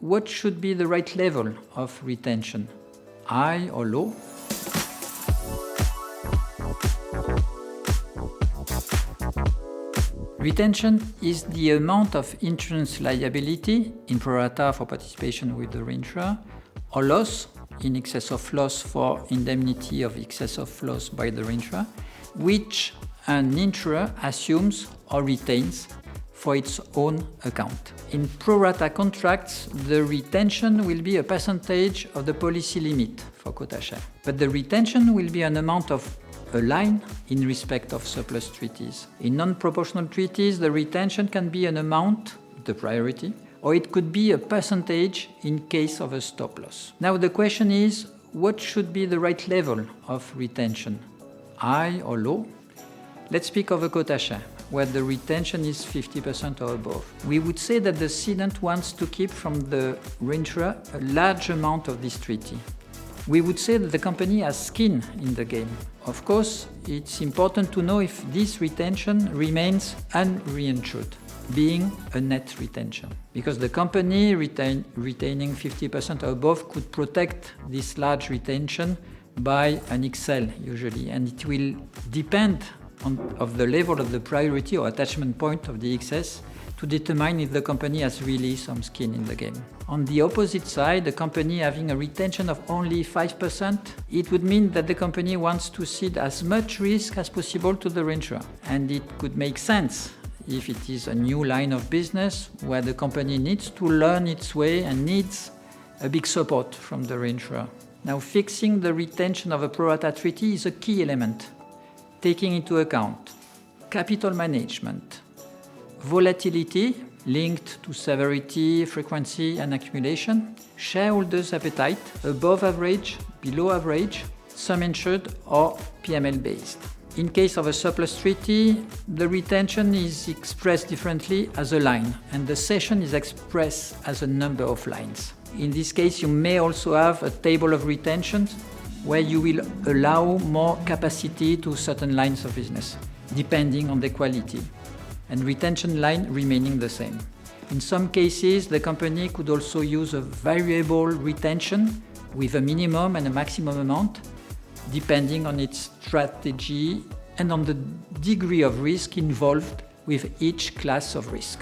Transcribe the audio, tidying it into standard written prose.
what should be the right level of retention? High or low? Retention is the amount of insurance liability in pro rata for participation with the reinsurer, or loss in excess of loss for indemnity of excess of loss by the reinsurer, which an insurer assumes or retains for its own account. In pro rata contracts, the retention will be a percentage of the policy limit for quota share, but the retention will be an amount of a line in respect of surplus treaties. In non-proportional treaties, the retention can be an amount, the priority, or it could be a percentage in case of a stop loss. Now the question is, what should be the right level of retention? High or low? Let's speak of a quota share, where the retention is 50% or above. We would say that the cedant wants to keep from the reinsurer a large amount of this treaty. We would say that the company has skin in the game. Of course, it's important to know if this retention remains unreinsured, being a net retention. Because the company retaining 50% or above could protect this large retention by an XL usually, and it will depend on the level of the priority or attachment point of the excess to determine if the company has really some skin in the game. On the opposite side, the company having a retention of only 5%, it would mean that the company wants to cede as much risk as possible to the reinsurer. And it could make sense if it is a new line of business where the company needs to learn its way and needs a big support from the reinsurer. Now, fixing the retention of a pro rata treaty is a key element, taking into account capital management, volatility linked to severity, frequency, and accumulation, shareholders' appetite, above average, below average, sum insured, or PML based. In case of a surplus treaty, the retention is expressed differently as a line, and the cession is expressed as a number of lines. In this case, you may also have a table of retentions where you will allow more capacity to certain lines of business, depending on the quality, and retention line remaining the same. In some cases, the company could also use a variable retention with a minimum and a maximum amount, depending on its strategy and on the degree of risk involved with each class of risk.